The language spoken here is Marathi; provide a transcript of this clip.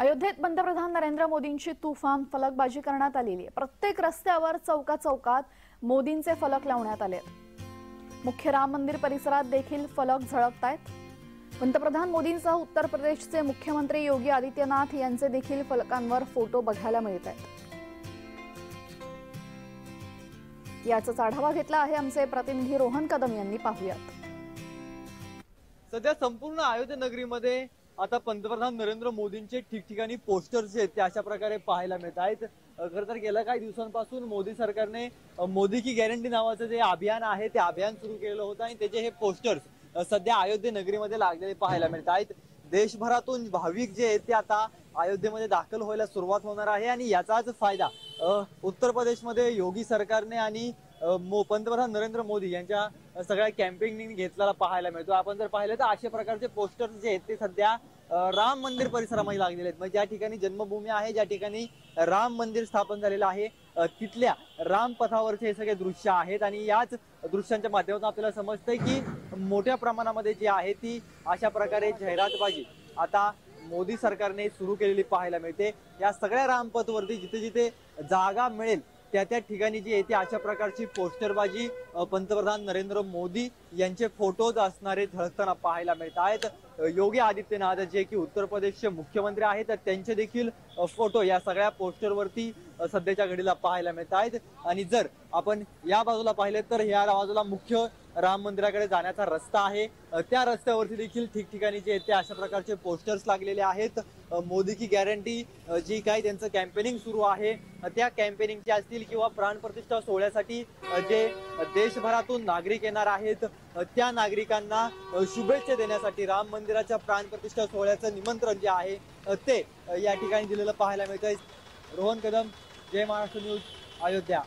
अयोध्येत पंतप्रधान नरेंद्र मोदींची तुफान फलकबाजी करण्यात आलेली आहे। प्रत्येक रस्त्यावर चौकात मोदींचे फलक लावण्यात आले। मुख्य राम मंदिर परिसरात देखील फलक झळकतायत। पंतप्रधान मोदींसह उत्तर प्रदेशचे मुख्यमंत्री योगी आदित्यनाथ यांचे देखील फलकांवर फोटो बघायला मिळत आहेत। याचाच आढावा घेतला आहे आमचे प्रतिनिधी रोहन कदम यांनी। पाहूयात। सध्या संपूर्ण अयोध्या नगरीमध्ये आता पंतप्रधान नरेंद्र मोदींचे ठिकठिकाणी पोस्टर्स आहेत ते अशा प्रकारे पाहायला मिळत आहेत। खरं तर गेल्या काही दिवसांपासून मोदी सरकारने मोदी की गॅरंटी नावाचं जे अभियान आहे ते अभियान सुरू केलेलं होतं आणि त्याचे हे पोस्टर्स सध्या अयोध्या नगरीमध्ये लागलेले पाहायला मिळत आहेत। देशभरातून भाविक जे आहेत ते आता अयोध्येमध्ये दाखल व्हायला सुरुवात होणार आहे आणि याचाच फायदा उत्तर प्रदेशमध्ये योगी सरकारने आणि पंतप्रधान नरेंद्र मोदी यांच्या सगळ्या कॅम्पेनिंग घेतलेला पाहायला मिळतो। आपण जर पाहिलं तर अशा प्रकारचे पोस्टर्स जे आहेत ते सध्या राम मंदिर परिसरामध्ये लागलेले आहेत। म्हणजे ज्या ठिकाणी जन्मभूमी आहे, ज्या ठिकाणी राम मंदिर स्थापन झालेलं आहे, तिथल्या राम पथावरचे हे सगळे दृश्य आहेत आणि याच दृश्यांच्या माध्यमातून आपल्याला समजतंय की मोठ्या प्रमाणामध्ये जी आहे ती अशा प्रकारे जाहिरातबाजी आता मोदी सरकारने सुरू केलेली पाहायला मिळते। या सगळ्या रामपथवरती जिथे जिथे जागा मिळेल त्या ठिकाणी जी आहे ती अशा प्रकारची पोस्टरबाजी पंतप्रधान नरेंद्र मोदी यांचे फोटोज असणारे झळकताना पाहायला मिळत आहेत। योगी आदित्यनाथ जे की उत्तर प्रदेशचे मुख्यमंत्री आहेत तर त्यांचे देखील फोटो या सगळ्या पोस्टरवरती सध्याच्या घडीला पाहायला मिळत आहेत। आणि जर आपण या बाजूला पाहिले तर या बाजूला मुख्य राम मंदिराकडे जाण्याचा रस्ता आहे, त्या रस्त्यावरती देखील ठिकठिकाणी जे आहेत ते अशा प्रकारचे पोस्टर्स लागलेले आहेत। मोदी की गॅरंटी जी काही त्यांचं कॅम्पेनिंग सुरू आहे त्या कॅम्पेनिंगचे असतील किंवा प्राणप्रतिष्ठा सोहळ्यासाठी जे देशभरातून नागरिक येणार आहेत त्या नागरिकांना शुभेच्छा देण्यासाठी राम मंदिराच्या प्राणप्रतिष्ठा सोहळ्याचं निमंत्रण जे आहे ते या ठिकाणी दिलेलं पाहायला मिळतंय। रोहन कदम, जय महाराष्ट्र न्यूज, अयोध्या।